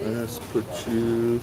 Let's put you.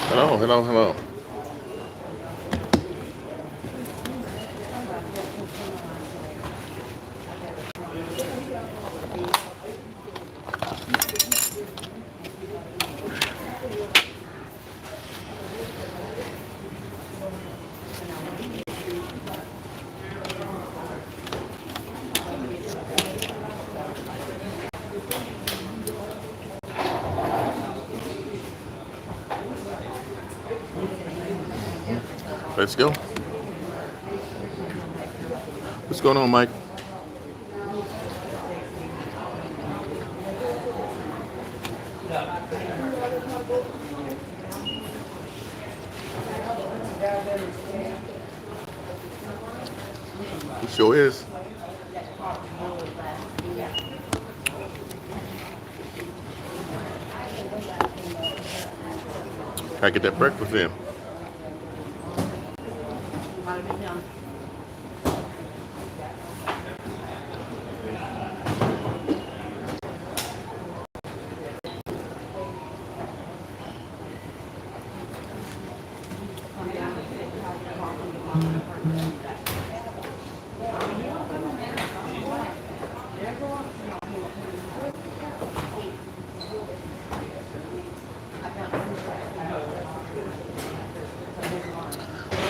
Hello, hello, hello. Let's go. What's going on, Mike? It sure is. I get that breakfast in.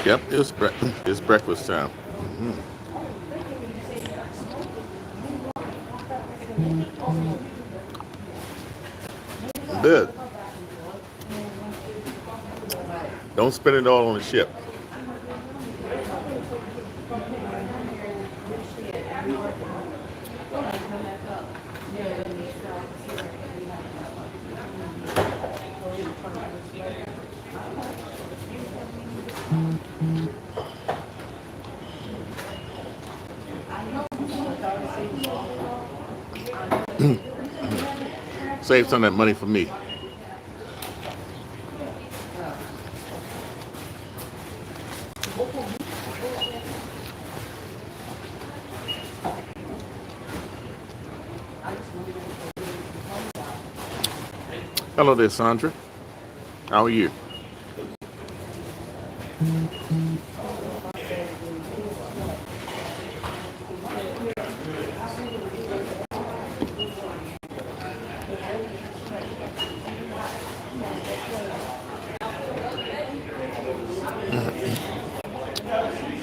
Yep, it's breakfast time. Good. Don't spend it all on the ship. Save some of that money for me. Hello there, Sandra. How are you?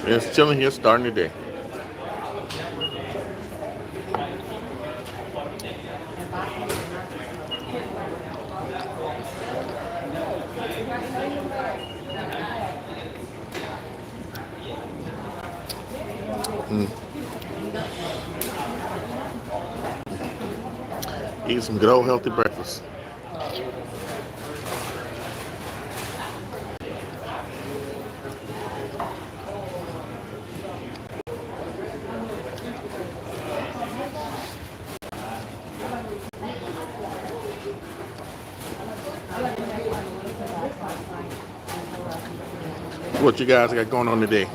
Just chilling here, starting the day. Eat some good old healthy breakfast. What you guys got going on today?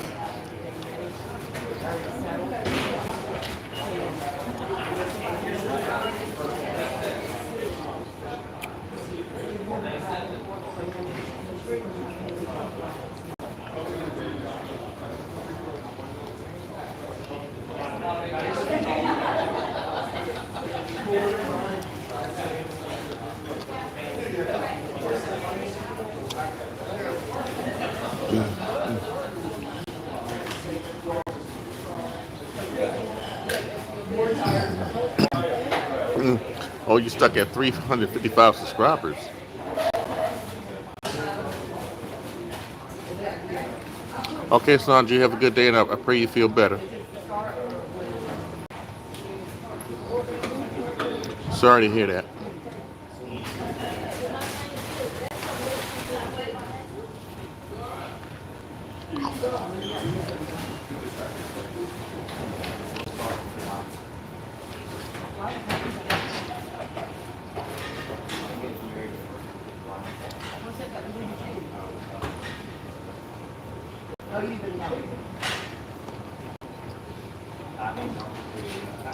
you stuck at 355 subscribers. Okay, Sandra, you have a good day, and I pray you feel better. Sorry to hear that.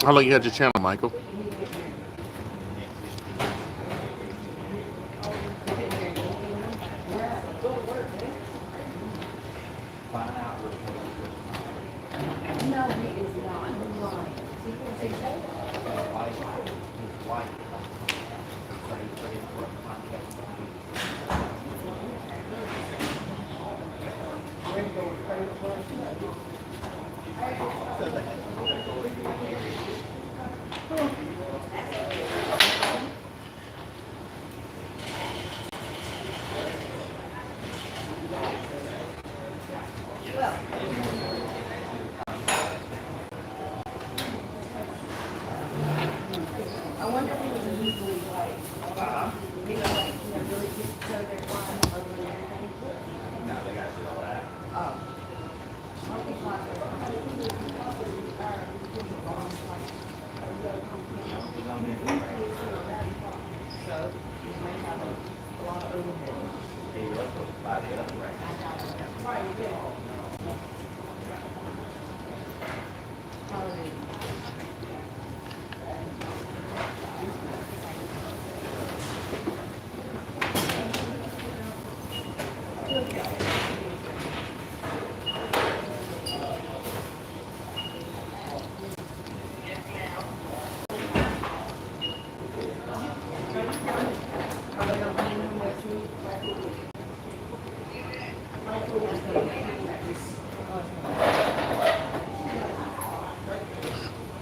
How long you had your channel, Michael?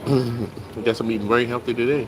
I guess I'm eating very healthy today.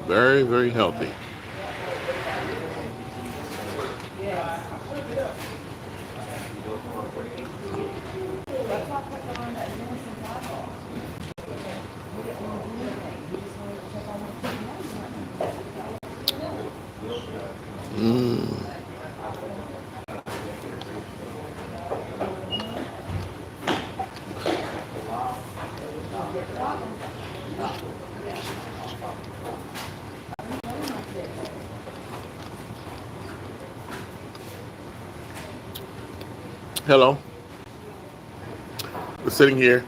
Very, very healthy. Hello. We're sitting here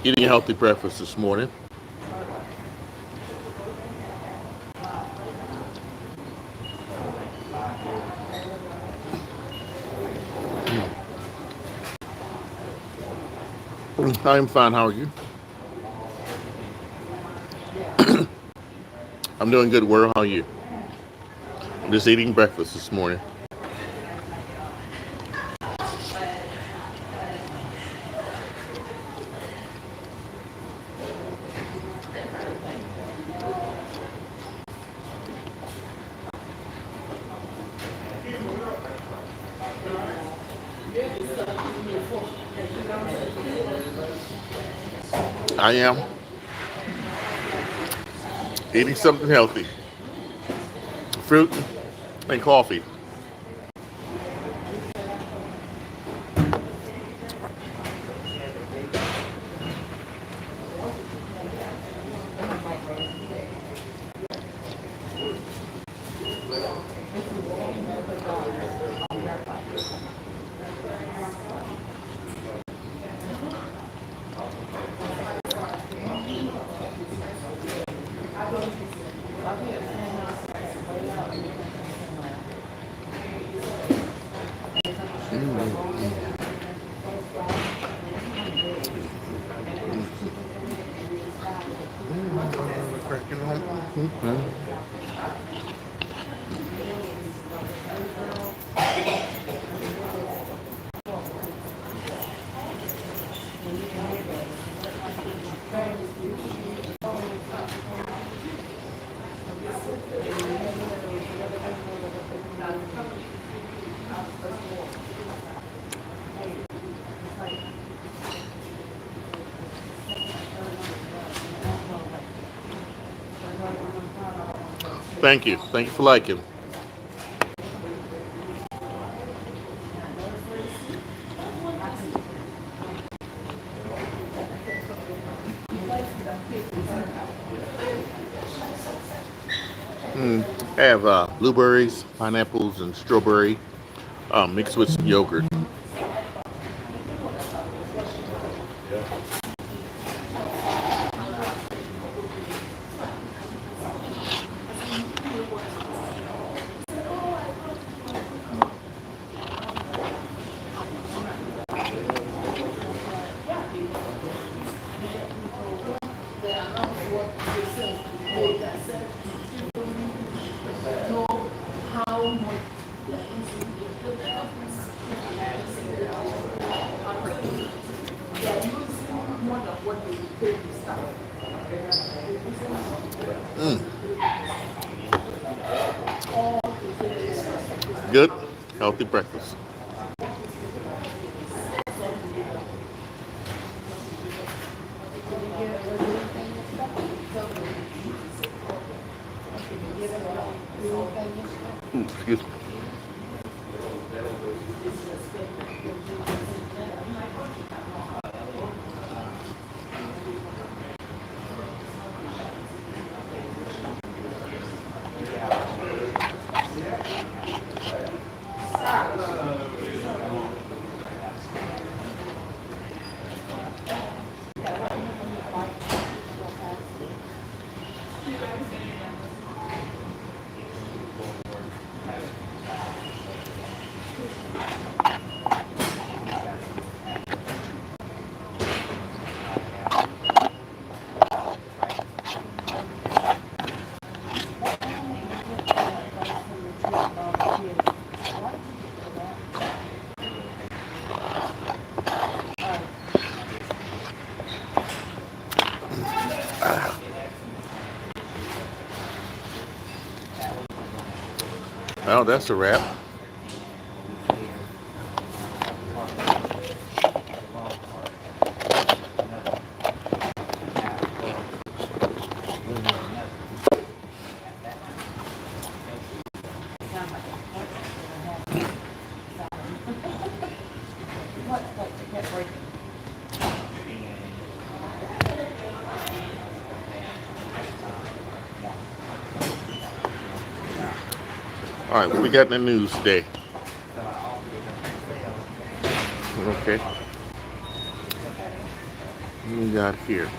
eating a healthy breakfast this morning. I'm fine. How are you? I'm doing good. Where are you? I'm just eating breakfast this morning. I am eating something healthy. Fruit and coffee. Thank you. Thank you for liking. I have blueberries, pineapples, and strawberry mixed with some yogurt. Good, healthy breakfast. Excuse me. Well, that's a wrap. All right, what we got in the news today? Okay, what we got here?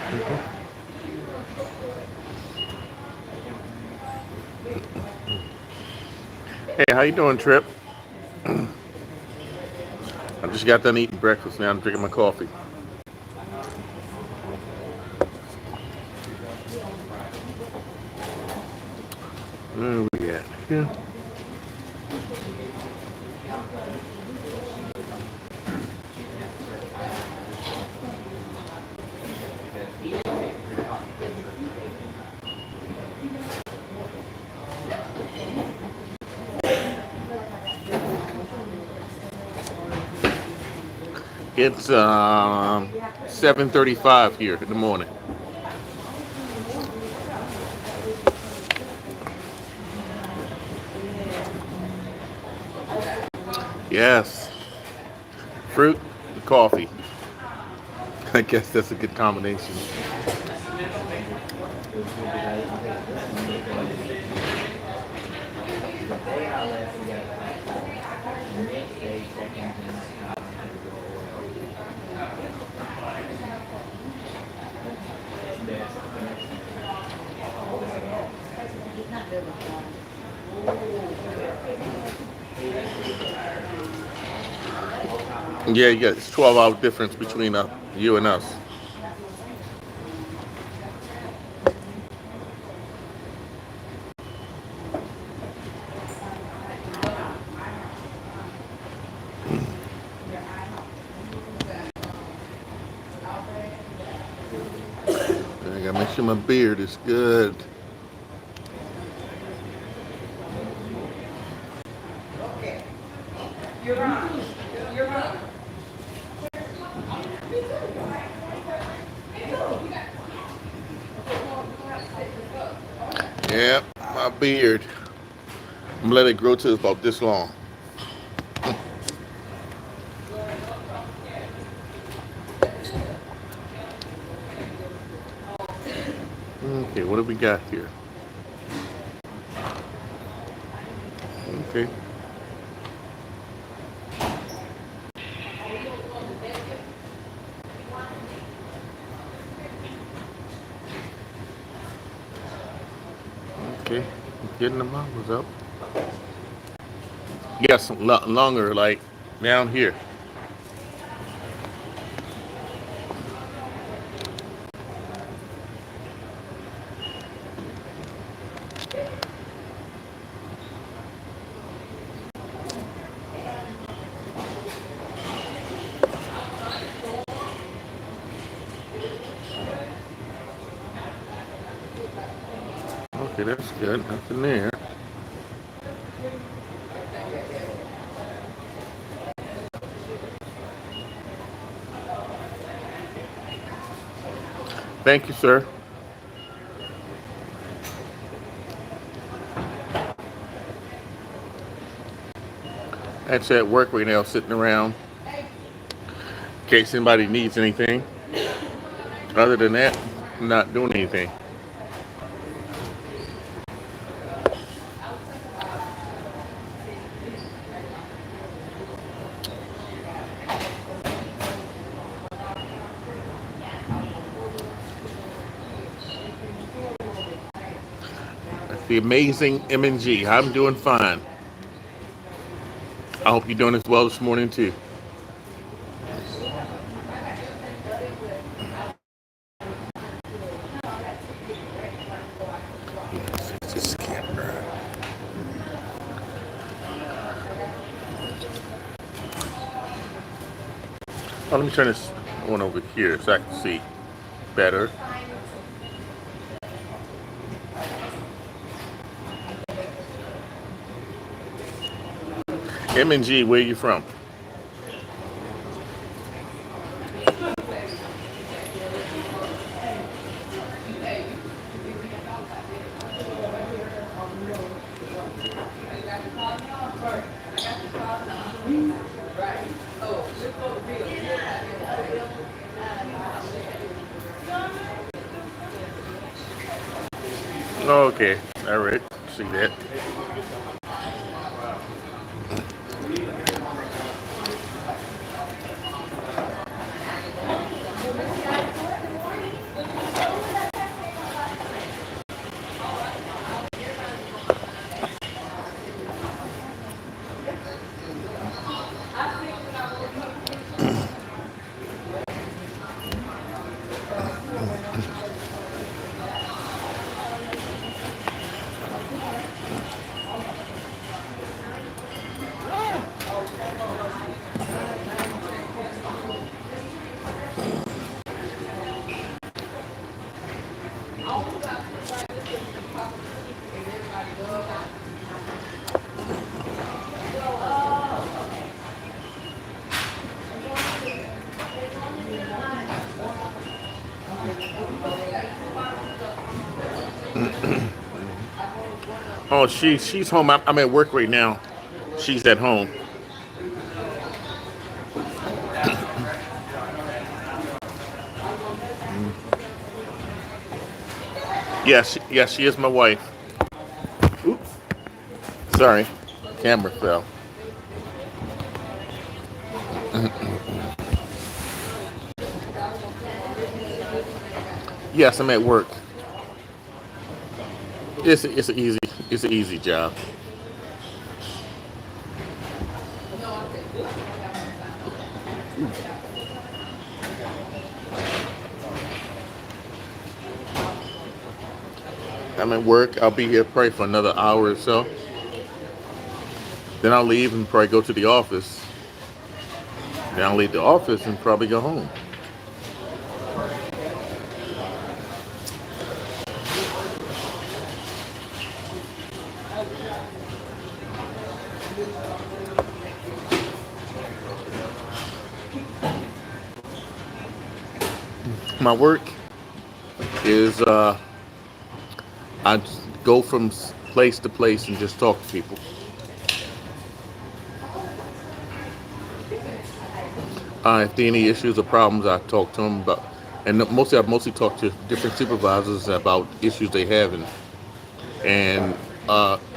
Hey, how you doing, Trip? I just got done eating breakfast. Now I'm drinking my coffee. Where we at? Yeah. It's 7:35 here in the morning. Yes, fruit and coffee. I guess that's a good combination. Yeah, you got it's 12-hour difference between you and us. I gotta make sure my beard is good. Yeah, my beard. I'm gonna let it grow to about this long. Okay, what do we got here? Okay. Okay. Getting the mangos up. Yes, longer, like down here. Okay, that's good. Nothing there. Thank you, sir. That's at work right now, sitting around in case anybody needs anything. Other than that, I'm not doing anything. That's the amazing M&G. I'm doing fine. I hope you're doing as well this morning too. Yes, it's just camera. Oh, let me turn this one over here so I can see better. M&G, where you from? Okay, all right. See that. Oh, she's home. I'm at work right now. She's at home. Yes, she is my wife. Oops, sorry, camera fell. Yes, I'm at work. It's an easy job. I'm at work. I'll be here probably for another hour or so. Then I'll leave and probably go to the office. Then I'll leave the office and probably go home. My work is I just go from place to place and just talk to people. If there are any issues or problems, I talk to them about, and I mostly talk to different supervisors about issues they have, and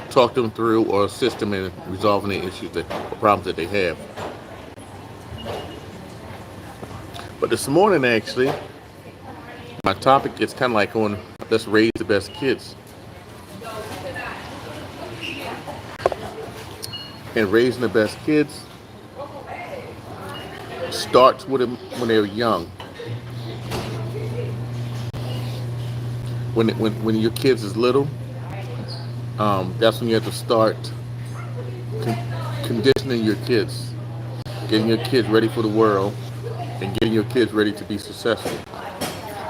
talk them through or assist them in resolving the issues that or problems that they have. But this morning, actually, my topic is kind of like on let's raise the best kids, and raising the best kids starts with them when they're young. When your kids is little, that's when you have to start conditioning your kids, getting your kids ready for the world, and getting your kids ready to be successful.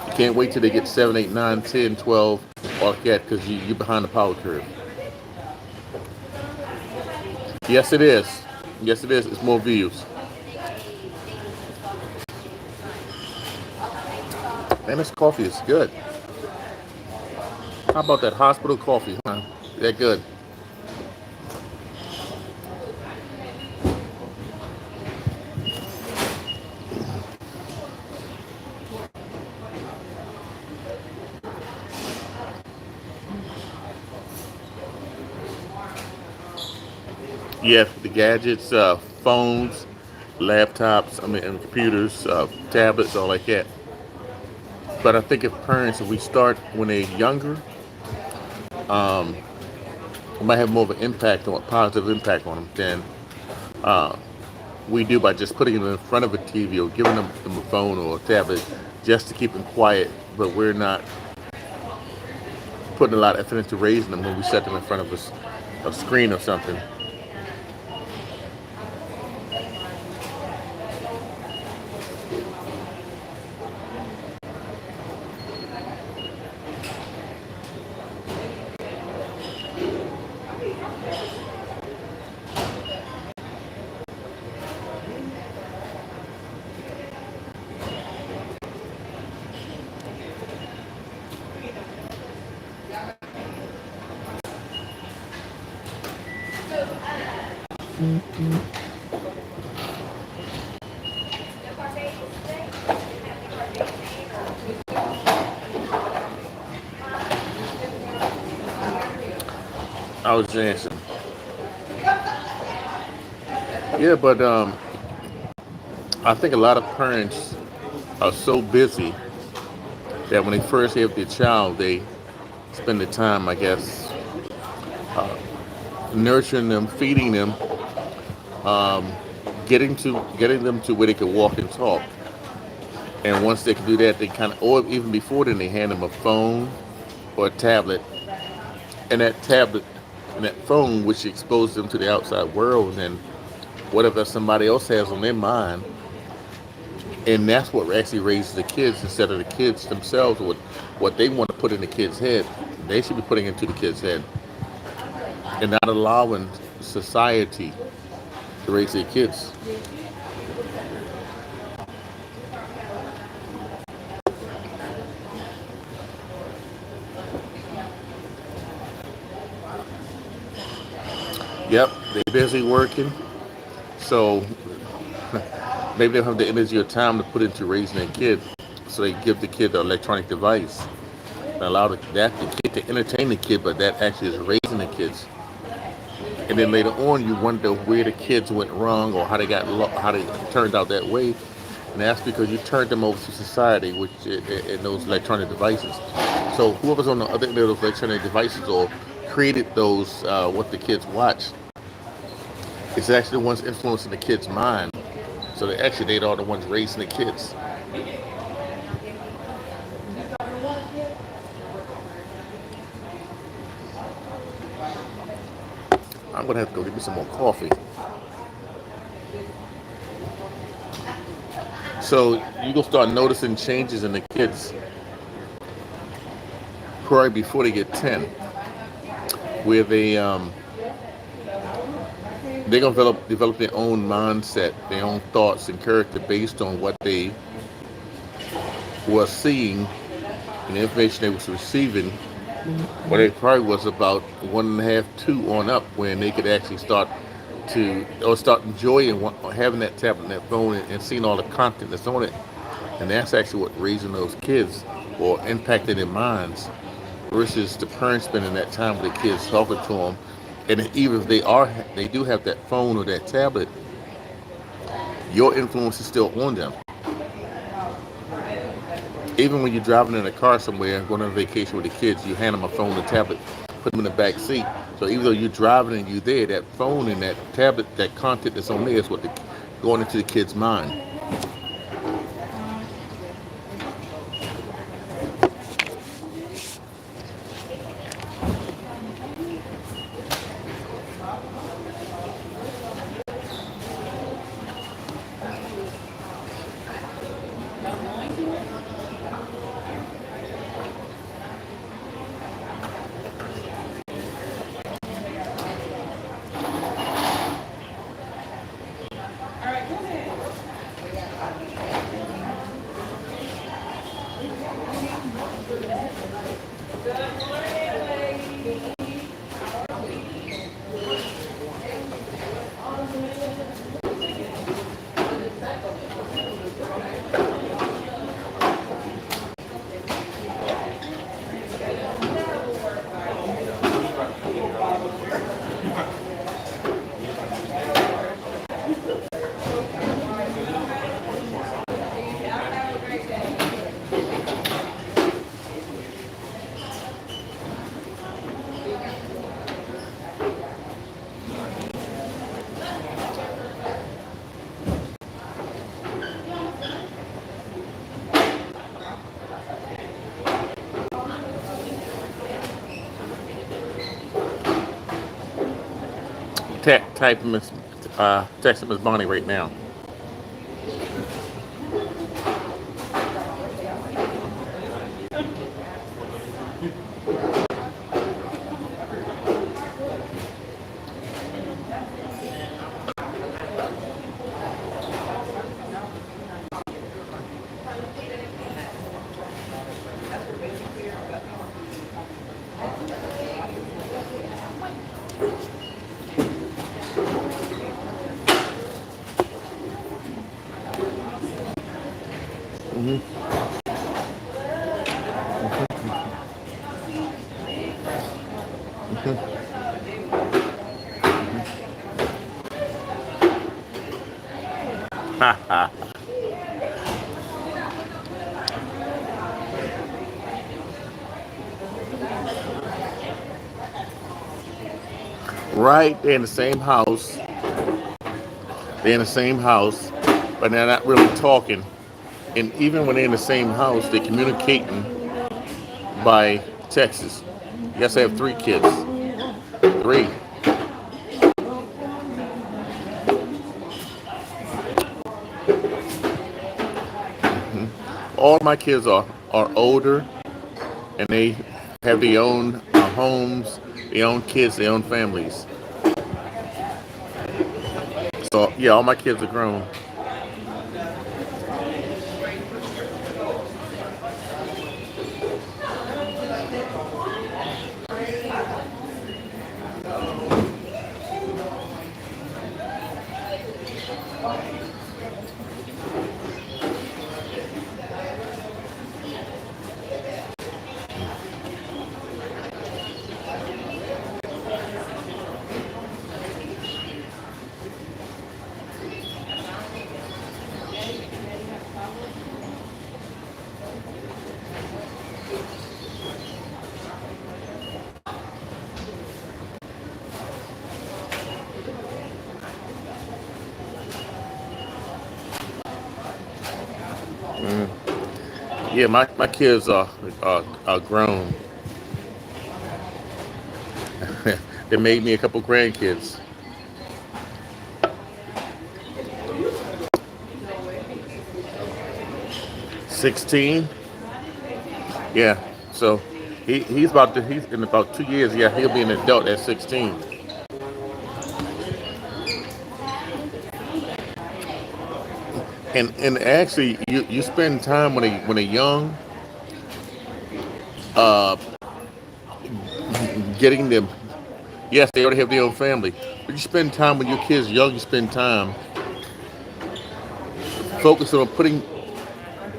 You can't wait till they get 7, 8, 9, 10, 12, or like that, because you're behind the power curve. Yes, it is. Yes, it is. It's more views. Man, this coffee is good. How about that hospital coffee, huh? That good. Yeah, the gadgets, phones, laptops, and computers, tablets, all like that. But I think if parents, if we start when they're younger, it might have more of an impact on a positive impact on them than we do by just putting them in front of a TV or giving them a phone or a tablet just to keep them quiet. But we're not putting a lot of effort into raising them when we set them in front of a screen or something. I was answering. Yeah, but I think a lot of parents are so busy that when they first have their child, they spend the time, I guess, nurturing them, feeding them, getting them to where they can walk and talk. And once they can do that, they kind of, or even before then, they hand them a phone or a tablet, and that tablet and that phone, which exposes them to the outside world and whatever somebody else has on their mind, and that's what actually raises the kids instead of the kids themselves. What they want to put in the kid's head, they should be putting into the kid's head, and not allowing society to raise their kids. Yep, they busy working, so maybe they don't have the energy or time to put into raising their kid. So they give the kid the electronic device and allow the kid to entertain the kid, but that actually is raising the kids. And then later on, you wonder where the kids went wrong or how they turned out that way. And that's because you turned them over to society, which in those electronic devices. So whoever's on the other end of those electronic devices or created those what the kids watch, it's actually the ones influencing the kids' mind. So they are the ones raising the kids. I'm gonna have to go get me some more coffee. So you gonna start noticing changes in the kids probably before they get 10, where they're gonna develop their own mindset, their own thoughts and character based on what they were seeing and the information they was receiving. Well, it probably was about 1.5, 2 on up when they could actually start enjoying having that tablet and that phone and seeing all the content that's on it. And that's actually what raising those kids or impacting their minds versus the parents spending that time with the kids talking to them. And even if they do have that phone or that tablet, your influence is still on them. Even when you're driving in a car somewhere, going on vacation with the kids, you hand them a phone and tablet, put them in the back seat. So even though you're driving and you're there, that phone and that tablet, that content that's on there is going into the kid's mind. Type Miss, text Miss Bonnie right now. Right, they're in the same house. They're in the same house, but they're not really talking. And even when they're in the same house, they're communicating by texts. Yes, I have 3 kids. 3. All my kids are older, and they have their own homes, their own kids, their own families. So yeah, all my kids are grown. Yeah, my kids are grown. They made me a couple grandkids. 16. Yeah. So he's in about 2 years. Yeah, he'll be an adult at 16. And actually, you spend time when they're young, uh, getting them. Yes, they already have their own family, but you spend time when your kids young. You spend time focusing on putting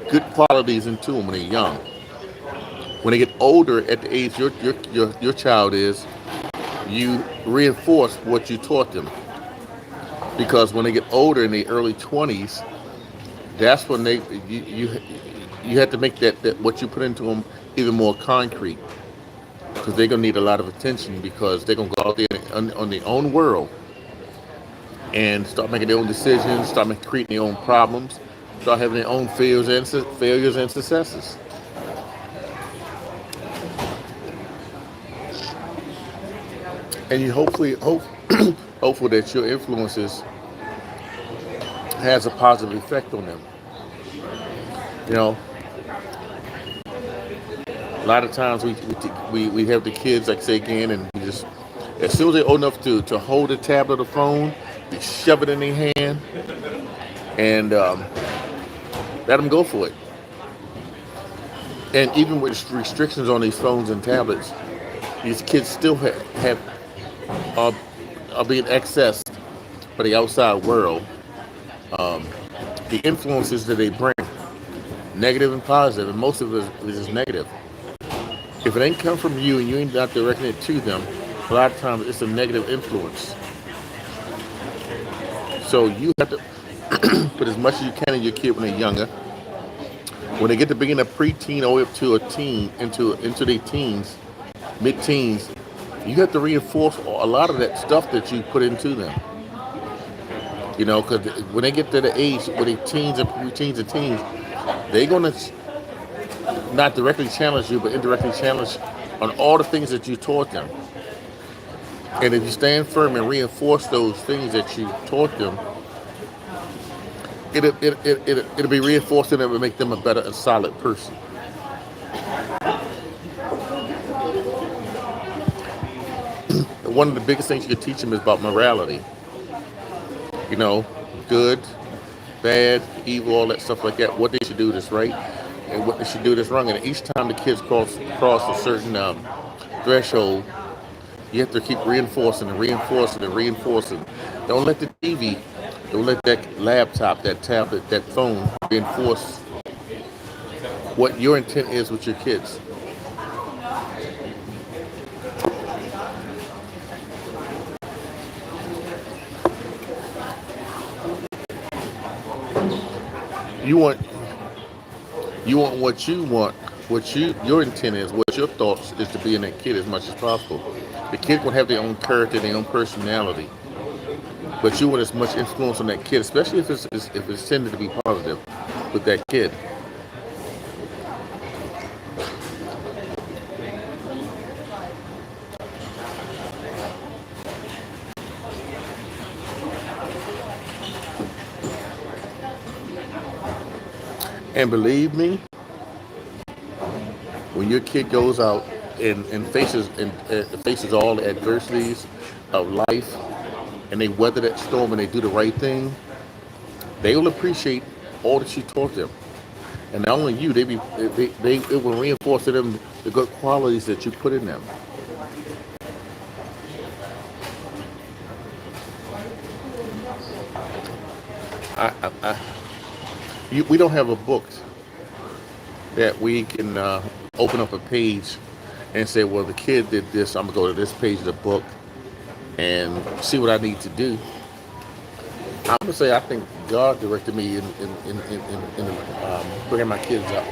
good qualities into them when they're young. When they get older, at the age your child is, you reinforce what you taught them. Because when they get older in the early 20s, that's when you have to make that what you put into them even more concrete. Because they're gonna need a lot of attention because they're gonna go out there on their own world and start making their own decisions, start creating their own problems, start having their own failures and successes. And you hopeful that your influences has a positive effect on them. You know, a lot of times we have the kids, like say again, and we just as soon as they're old enough to hold a tablet or phone, we shove it in their hand and let them go for it. And even with restrictions on these phones and tablets, these kids still have are, are being accessed by the outside world. Um, the influences that they bring, negative and positive, and most of it is just negative. If it ain't come from you and you ain't not directing it to them, a lot of times it's a negative influence. So you have to put as much as you can in your kid when they're younger. When they get to being a preteen or up to a teen, into their teens, mid-teens, you have to reinforce a lot of that stuff that you put into them. You know, because when they get to the age where they teens and preteens and teens, they're gonna not directly challenge you, but indirectly challenge on all the things that you taught them. And if you stand firm and reinforce those things that you taught them, it'll be reinforcing them and make them a better and solid person. One of the biggest things you can teach them is about morality. You know, good, bad, evil, all that stuff like that. What they should do that's right, and what they should do that's wrong. And each time the kids cross a certain threshold, you have to keep reinforcing and reinforcing and reinforcing. Don't let the TV, don't let that laptop, that tablet, that phone reinforce what your intent is with your kids. You want what you want, what your intent is, what your thoughts is to be in that kid as much as possible. The kid will have their own character, their own personality, but you want as much influence on that kid, especially if it's tended to be positive with that kid. And believe me, when your kid goes out and faces all the adversities of life, and they weather that storm and they do the right thing, they will appreciate all that you taught them. And not only you, it will reinforce to them the good qualities that you put in them. We don't have a book that we can open up a page and say, well, the kid did this. I'm gonna go to this page of the book and see what I need to do. I'm gonna say I think God directed me in bringing my kids up.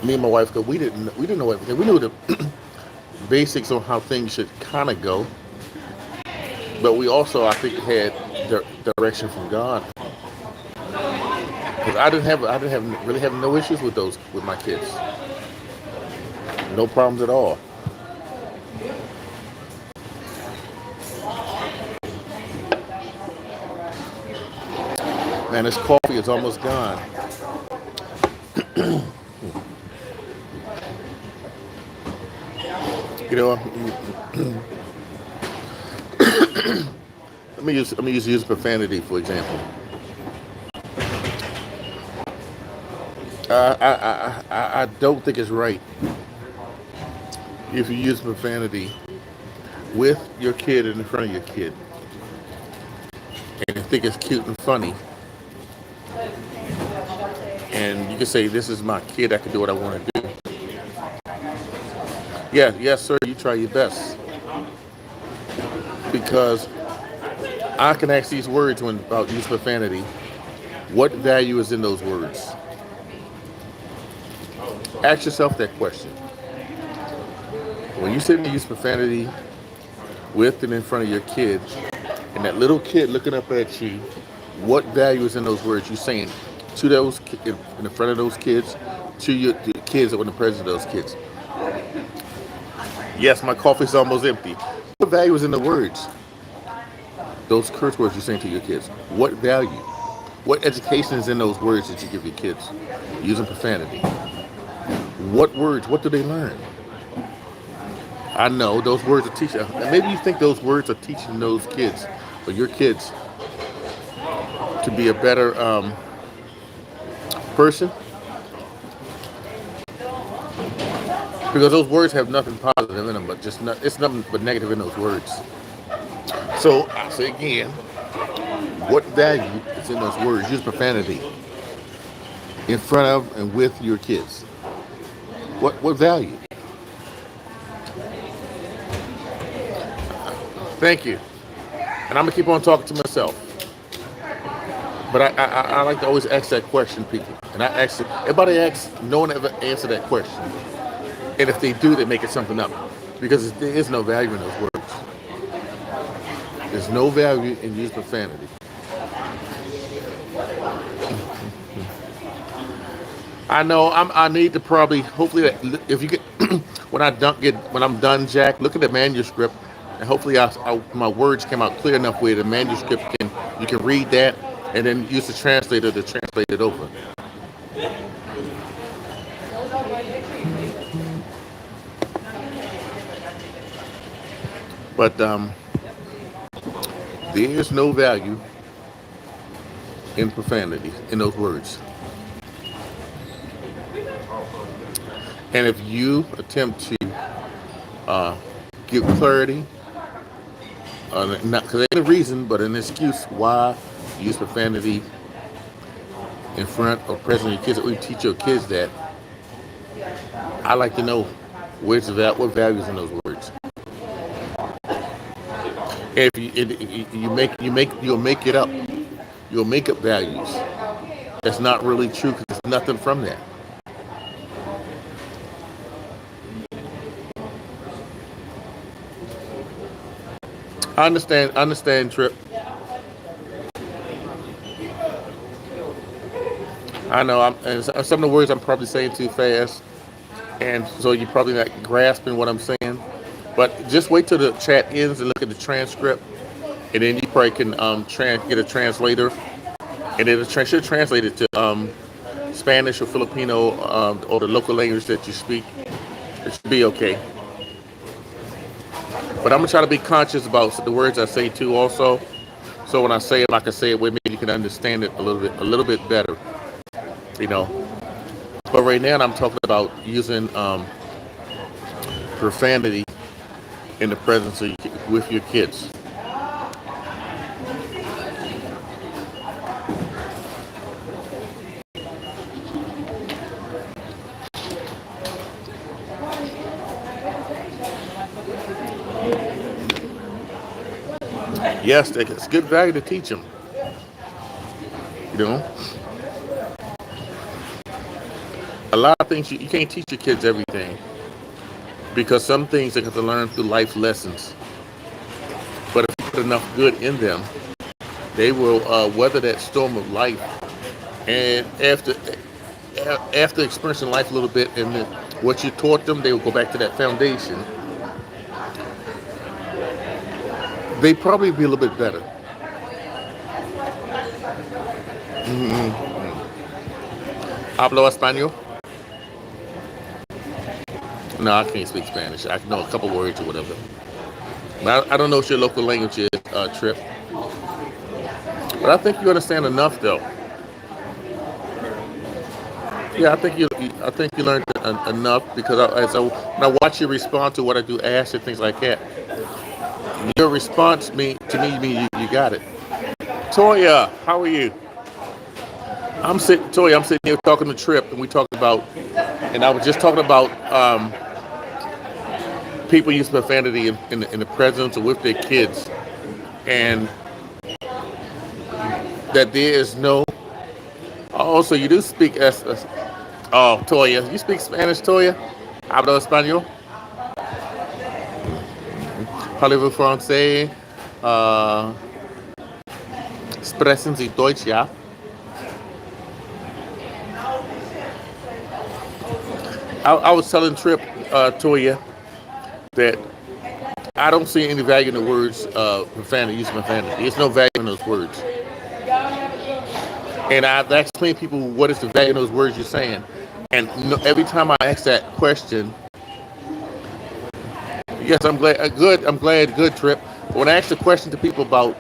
Me and my wife, because we didn't know everything. We knew the basics on how things should kind of go, but we also I think had direction from God. Because really have no issues with those with my kids. No problems at all. Man, this coffee is almost gone. You know, let me use profanity for example. I don't think it's right if you use profanity with your kid and in front of your kid, and you think it's cute and funny, and you can say, "This is my kid. I can do what I want to do." Yeah, yes, sir. You try your best, because I can ask these words when about use profanity. What value is in those words? Ask yourself that question. When you sit and use profanity with and in front of your kids, and that little kid looking up at you, what value is in those words you're saying to in the front of those kids, to the kids that were in the presence of those kids? Yes, my coffee's almost empty. What value is in the words? Those curse words you're saying to your kids. What value? What education is in those words that you give your kids using profanity? What words? What do they learn? I know those words are teaching, and maybe you think those words are teaching those kids, or your kids, to be a better person, because those words have nothing positive in them, but it's nothing but negative in those words. So I say again, what value is in those words? Use profanity in front of and with your kids. What value? Thank you. And I'm gonna keep on talking to myself. But I like to always ask that question, people. And I ask everybody asks, no one ever answer that question. And if they do, they make it something up. Because there is no value in those words. There's no value in using profanity. I know I need to probably hopefully if you get when I'm done, Jack, look at the manuscript, and hopefully my words came out clear enough where the manuscript you can read that and then use the translator to translate it over. But there is no value in profanity in those words. And if you attempt to give clarity, not because there's a reason, but an excuse why you use profanity in front or present of your kids, or you teach your kids that, I like to know what values in those words. If you'll make it up. You'll make up values. That's not really true because there's nothing from that. I understand, Trip. I know. And some of the words I'm probably saying too fast, and so you're probably not grasping what I'm saying. But just wait till the chat ends and look at the transcript, and then you probably can get a translator, and then should translate it to Spanish or Filipino or the local language that you speak. It should be okay. But I'm gonna try to be conscious about the words I say too, also. So when I say it, I can say it with me, you can understand it a little bit better, you know. But right now, I'm talking about using profanity in the presence of with your kids. Yes, it's good value to teach them. You know, a lot of things you can't teach your kids everything because some things they have to learn through life lessons. But if you put enough good in them, they will weather that storm of life And after experiencing life a little bit and then what you taught them, they will go back to that foundation. They probably be a little bit better. Hablo español? No, I can't speak Spanish. I know a couple words or whatever. But I don't know what your local language is, Trip. But I think you understand enough, though. Yeah, I think you learned enough because when I watch you respond to what I do, ask and things like that. Your response to me mean you got it. Toya, how are you? I'm sitting here talking to Trip, and we talked about, and I was just talking about people use profanity in the presence or with their kids, and that there is no. Also, you do speak oh, Toya, you speak Spanish, Toya? Hablo español? Parlez-vous français? Sprechen Sie Deutsch, ja? I was telling Trip, Toya, that I don't see any value in the words profanity, using profanity. There's no value in those words. And I've explained to people what is the value in those words you're saying. And every time I ask that question, yes, I'm glad. Good. I'm glad. Good, Trip. When I ask the question to people about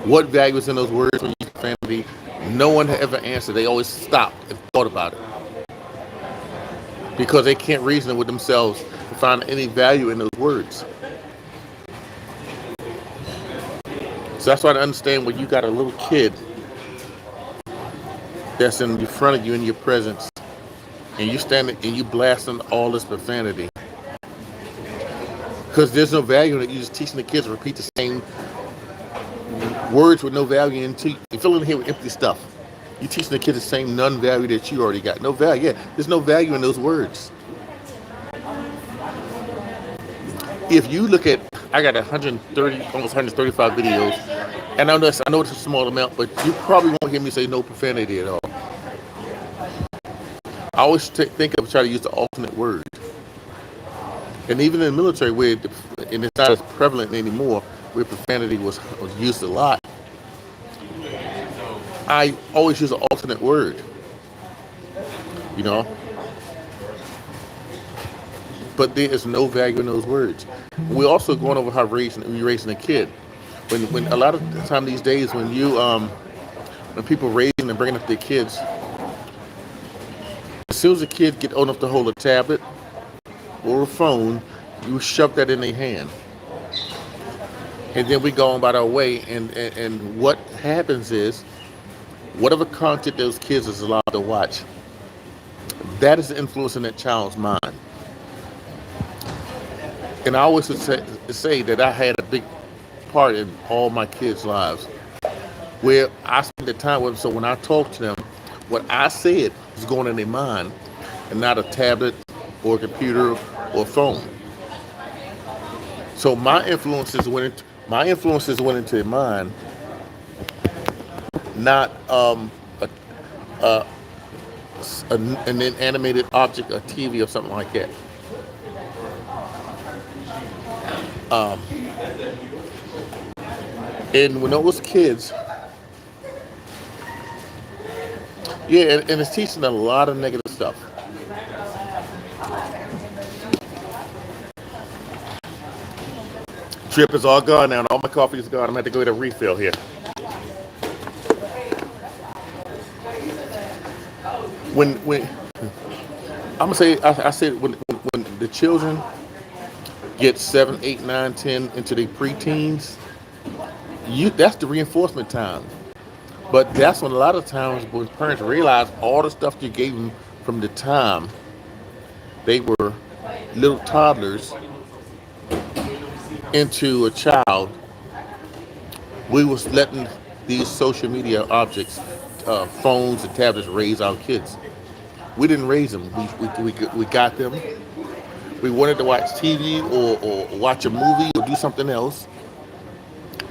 what value is in those words when you use profanity, no one ever answered. They always stopped and thought about it because they can't reason with themselves to find any value in those words. So that's why I understand when you got a little kid that's in front of you in your presence, and you stand and you blast them all this profanity, because there's no value in it. You just teaching the kids to repeat the same words with no value in. You fill in here with empty stuff. You teaching the kids the same non-value that you already got. No value. Yeah, there's no value in those words. If you look at, I got 130, almost 135 videos, and I know it's a small amount, but you probably won't hear me say no profanity at all. I always think of try to use the alternate word. And even in the military, and it's not as prevalent anymore, where profanity was used a lot, I always use an alternate word, you know? But there is no value in those words. We're also going over how you're raising a kid. When a lot of the time these days, when people raising and bringing up their kids, as soon as a kid get old enough to hold a tablet or a phone, you shove that in their hand. And then we go on about our way, and what happens is, whatever content those kids is allowed to watch, that is influencing that child's mind. And I always would say that I had a big part in all my kids' lives, where I spent the time with them. So when I talk to them, what I said was going in their mind, and not a tablet or a computer or a phone. So my influences went into their mind, not an animated object, a TV or something like that. And when those kids, yeah, and it's teaching a lot of negative stuff. Drip is all gone now, and all my coffee is gone. I'm gonna have to go get a refill here. When I'm gonna say, I said when the children get 7, 8, 9, 10 into their preteens, that's the reinforcement time. But that's when a lot of times when parents realize all the stuff you gave them from the time they were little toddlers into a child, we was letting these social media objects, phones and tablets, raise our kids. We didn't raise them. We got them. We wanted to watch TV or watch a movie or do something else.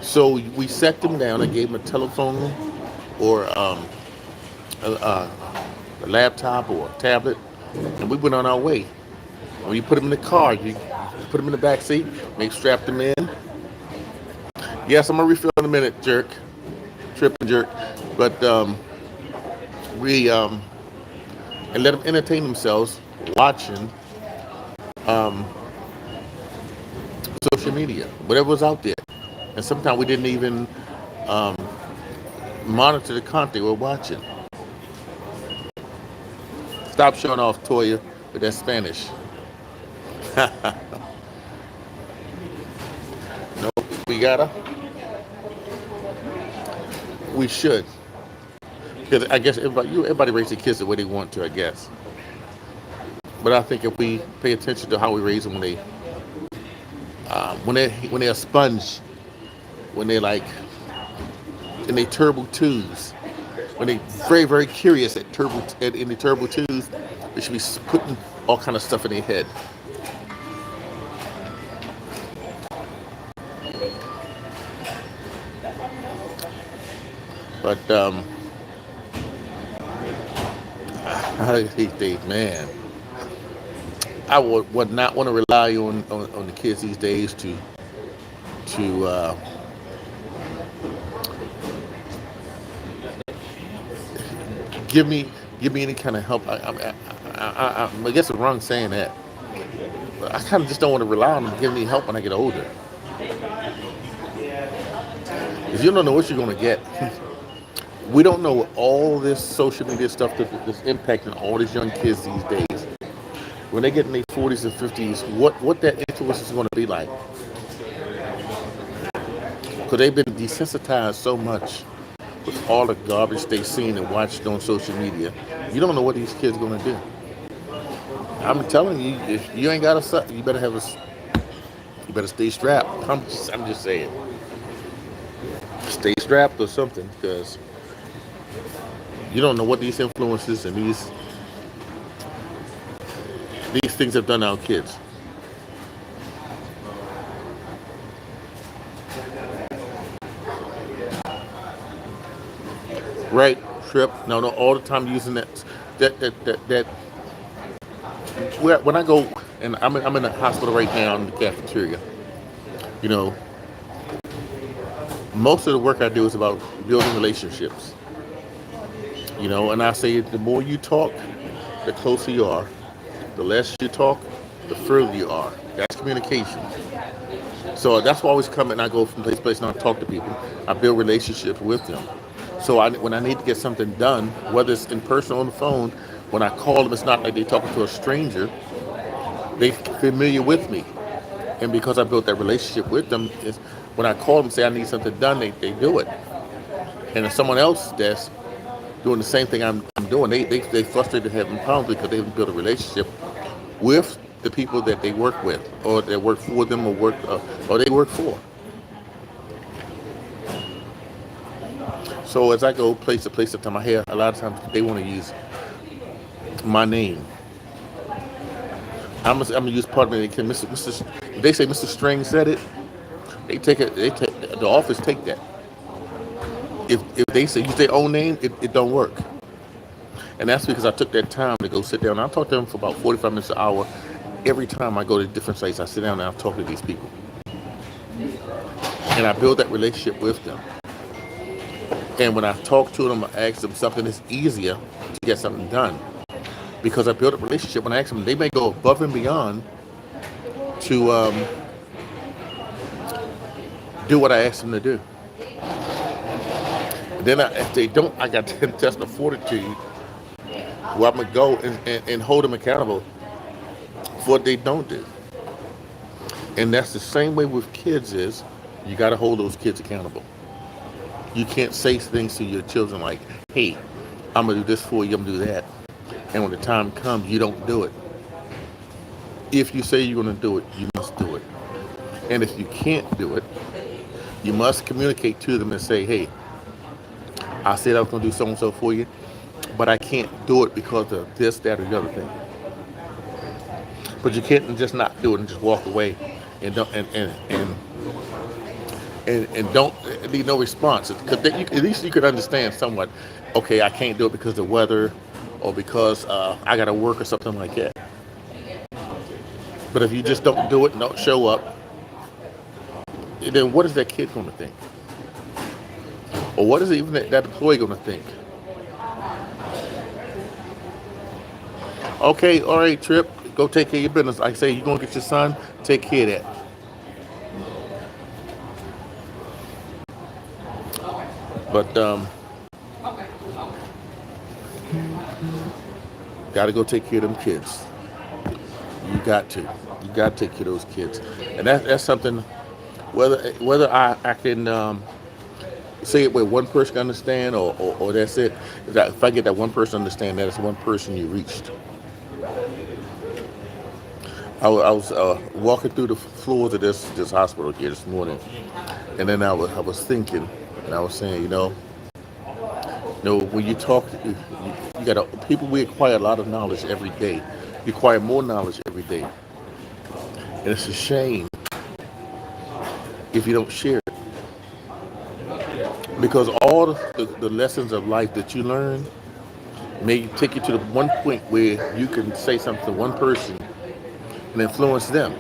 So we set them down and gave them a telephone or a, a, a laptop or a tablet, and we went on our way. When you put them in the car, you put them in the back seat, make strap them in. Yes, I'm gonna refill in a minute, jerk, trip and jerk. But we and let them entertain themselves watching social media, whatever was out there. And sometimes we didn't even monitor the content we're watching. Stop showing off, Toya, with that Spanish. No, we gotta. We should. Because I guess everybody raise their kids the way they want to, I guess. But I think if we pay attention to how we raise them when they're a sponge, when they're like in their turbo twos, when they're very very curious in the turbo twos, we should be putting all kind of stuff in their head. But I think, man, I would not want to rely on the kids these days to give me any kind of help. I guess it's wrong saying that, but I kind of just don't want to rely on them to give me help when I get older. Because you don't know what you're going to get. We don't know all this social media stuff that's impacting all these young kids these days. When they get in their 40s and 50s, what that influence is going to be like. Because they've been desensitized so much with all the garbage they've seen and watched on social media. You don't know what these kids are going to do. I'm telling you, if you ain't got a son, you better stay strapped. I'm just saying. Stay strapped or something, because you don't know what these influences and these things have done to our kids. Right, trip. No, all the time using that. When I go and I'm in the hospital right now in the cafeteria. You know, most of the work I do is about building relationships. You know, and I say the more you talk, the closer you are. The less you talk, the further you are. That's communication. So that's why I always come and I go from place to place and I talk to people. I build relationships with them. So when I need to get something done, whether it's in person or on the phone, when I call them, it's not like they're talking to a stranger. They're familiar with me. And because I built that relationship with them, is when I call them and say I need something done, they do it. And if someone else that's doing the same thing I'm doing, they frustrated having problems because they haven't built a relationship with the people that they work with, or that work for them, or they work for. So as I go place to place, sometimes I hear a lot of times they want to use my name. I'm gonna use part of it. If they say Mr. String said it, they take it. The office take that. If they say use their own name, it don't work. And that's because I took that time to go sit down. I talk to them for about 45 minutes an hour. Every time I go to different sites, I sit down and I talk to these people. And I build that relationship with them. And when I talk to them, I ask them something that's easier to get something done. Because I built a relationship. When I ask them, they may go above and beyond to do what I ask them to do. And then if they don't, I got to test the fortitude where I'm going to go and hold them accountable for what they don't do. And that's the same way with kids is, you got to hold those kids accountable. You can't say things to your children like, hey, I'm going to do this for you, I'm going to do that. And when the time comes, you don't do it. If you say you're going to do it, you must do it. And if you can't do it, you must communicate to them and say, hey, I said I was going to do so-and-so for you, but I can't do it because of this, that, or the other thing. But you can't just not do it and just walk away and and don't need no response. Because at least you could understand somewhat. Okay, I can't do it because of the weather, or because I got to work or something like that. But if you just don't do it and don't show up, then what is that kid going to think? Or what is even that employee going to think? Okay, all right, Trip, go take care of your business. Like I say, you going to get your son, take care of that. But got to go take care of them kids. You got to. You got to take care of those kids. And that's something, whether I can say it where one person can understand, or that's it. If I get that one person to understand, that is one person you reached. I was walking through the floors of this hospital here this morning, and then I was thinking, and I was saying, when you talk, you got people. We acquire a lot of knowledge every day. You acquire more knowledge every day, and it's a shame if you don't share it, because all the lessons of life that you learn may take you to the one point where you can say something to one person and influence them,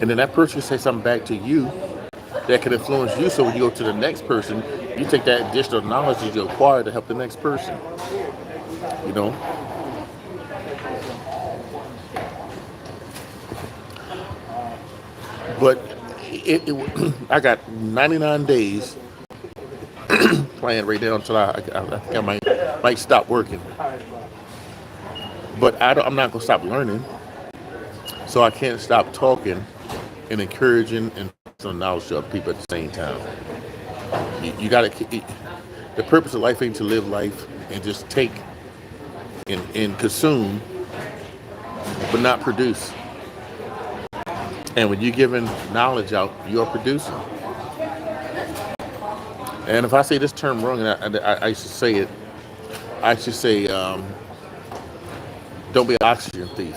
and then that person can say something back to you that can influence you. So when you go to the next person, you take that additional knowledge that you acquire to help the next person. You know, but I got 99 days planned right now until I think I might stop working. But I'm not gonna stop learning, so I can't stop talking and encouraging and some knowledge to other people at the same time. You got to. The purpose of life ain't to live life and just take and consume, but not produce. And when you're giving knowledge out, you're producing. And if I say this term wrong, and I should say it, I should say, don't be an oxygen thief.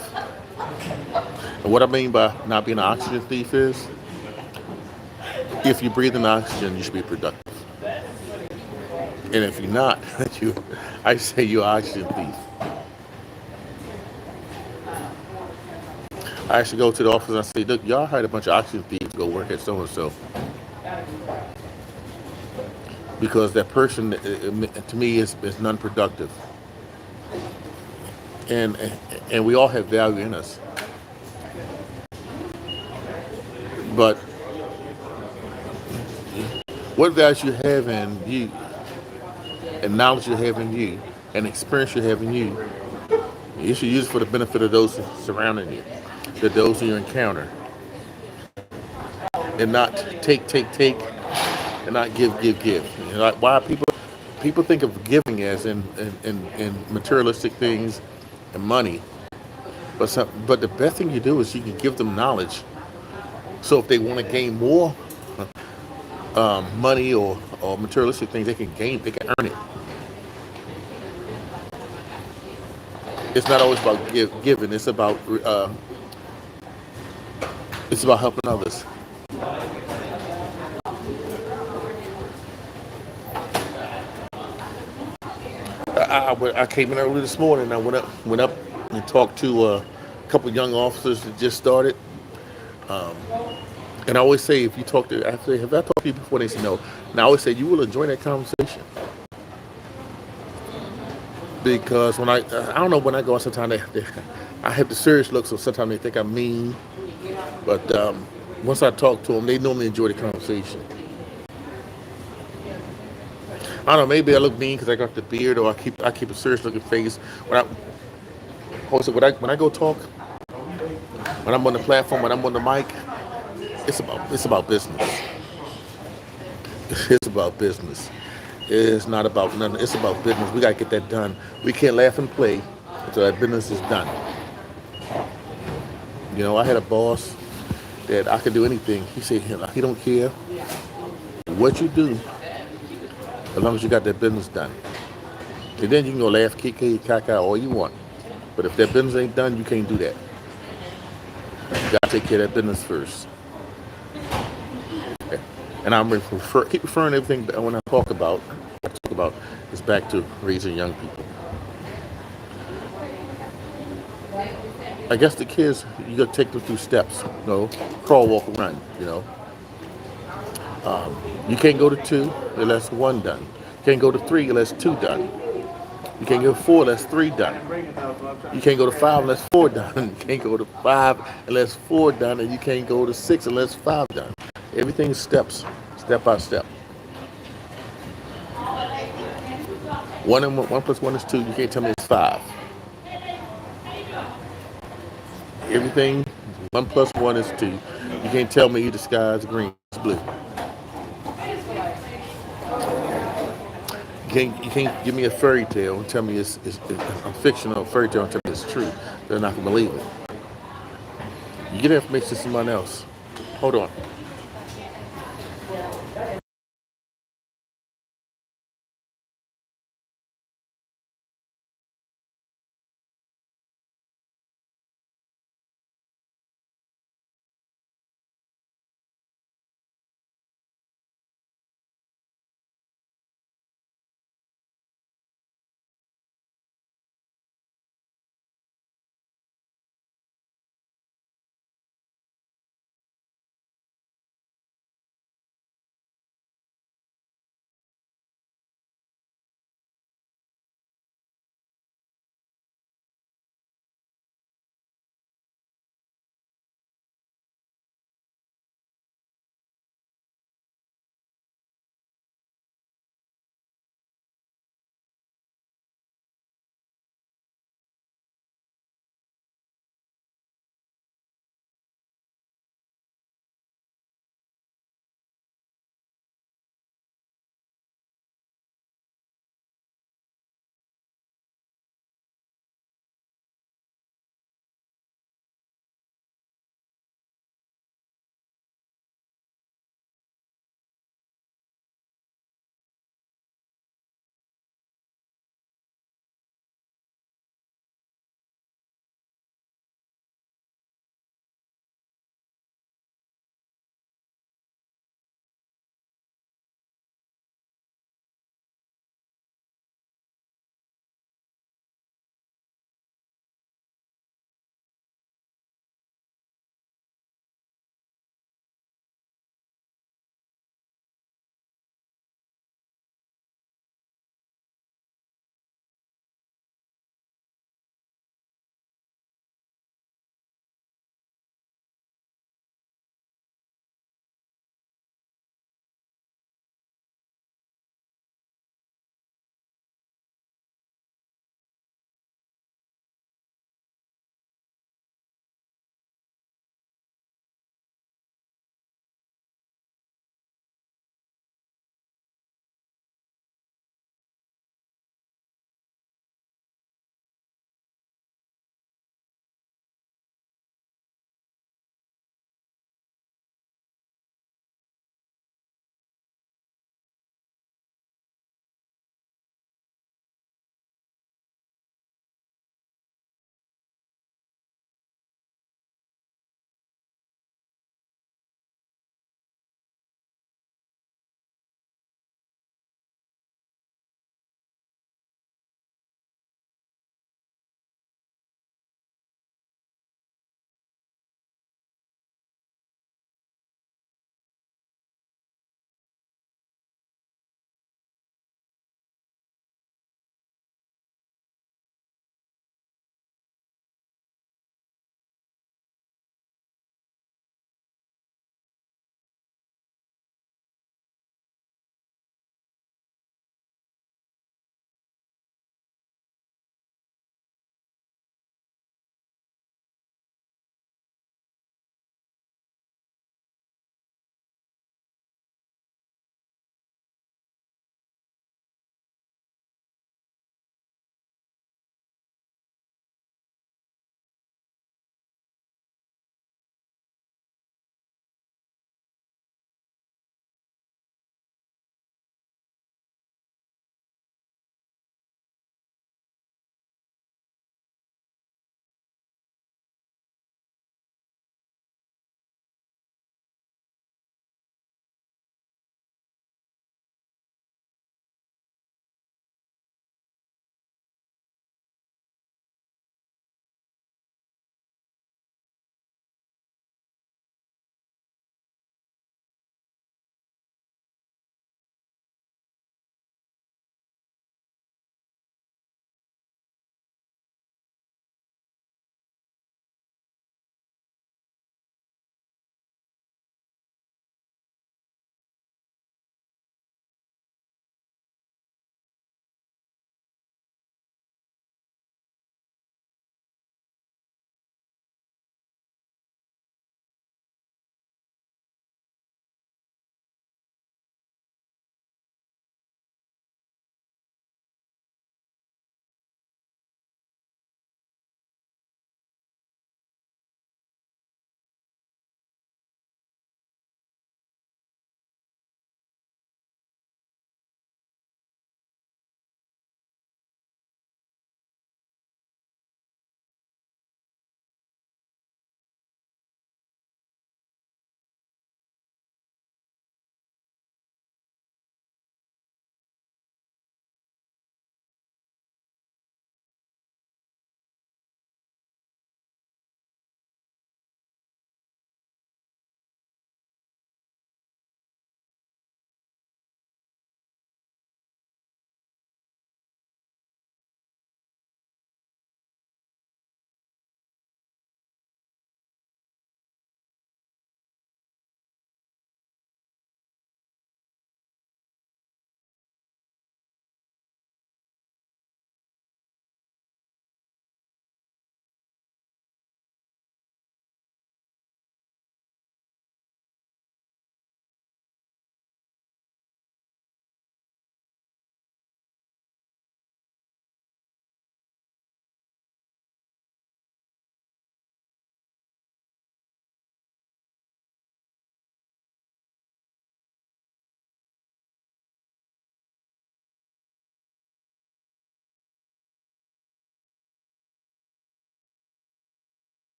And what I mean by not being an oxygen thief is, if you breathe in oxygen, you should be productive. And if you're not, I say you're an oxygen thief. I actually go to the office and I say, look, y'all hired a bunch of oxygen thieves to go work at so-and-so. Because that person, to me, is non-productive. And we all have value in us. But what value you have in you, and knowledge you have in you, and experience you have in you, you should use it for the benefit of those surrounding you, those you encounter. And not take, and not give. Like why people think of giving as in materialistic things and money, but the best thing you do is you can give them knowledge. So if they want to gain more money or materialistic things, they can earn it. It's not always about giving. It's about helping others. I came in early this morning. I went up and talked to a couple young officers that just started. And I always say, if you talk to, I say, have I talked to you before? They say no. And I always say, you will enjoy that conversation. Because I don't know, when I go out, sometimes I have the serious look, so sometimes they think I'm mean. But once I talk to them, they normally enjoy the conversation. I don't know, maybe I look mean because I got the beard, or I keep a serious looking face. When I go talk, when I'm on the platform, when I'm on the mic, it's about business. It's about business. It's not about nothing. It's about business. We gotta get that done. We can't laugh and play until that business is done. I had a boss that I could do anything. He said he don't care what you do as long as you got that business done. And then you can go laugh, kiki, kaka, all you want. But if that business ain't done, you can't do that. You gotta take care of that business first. And keep referring to everything that when I talk about is back to raising young people. I guess the kids, you got to take them through steps. Crawl, walk, run. You can't go to two unless one done. You can't go to three unless two done. You can't go to four unless three done. You can't go to five unless four done. You can't go to five unless four done, and you can't go to six unless five done. Everything's steps, step by step. One plus one is two. You can't tell me it's five. Everything, one plus one is two. You can't tell me the sky is green, it's blue. You can't give me a fairy tale and tell me it's a fictional fairy tale and tell me it's true. They're not gonna believe it. You get information from someone else. Hold on.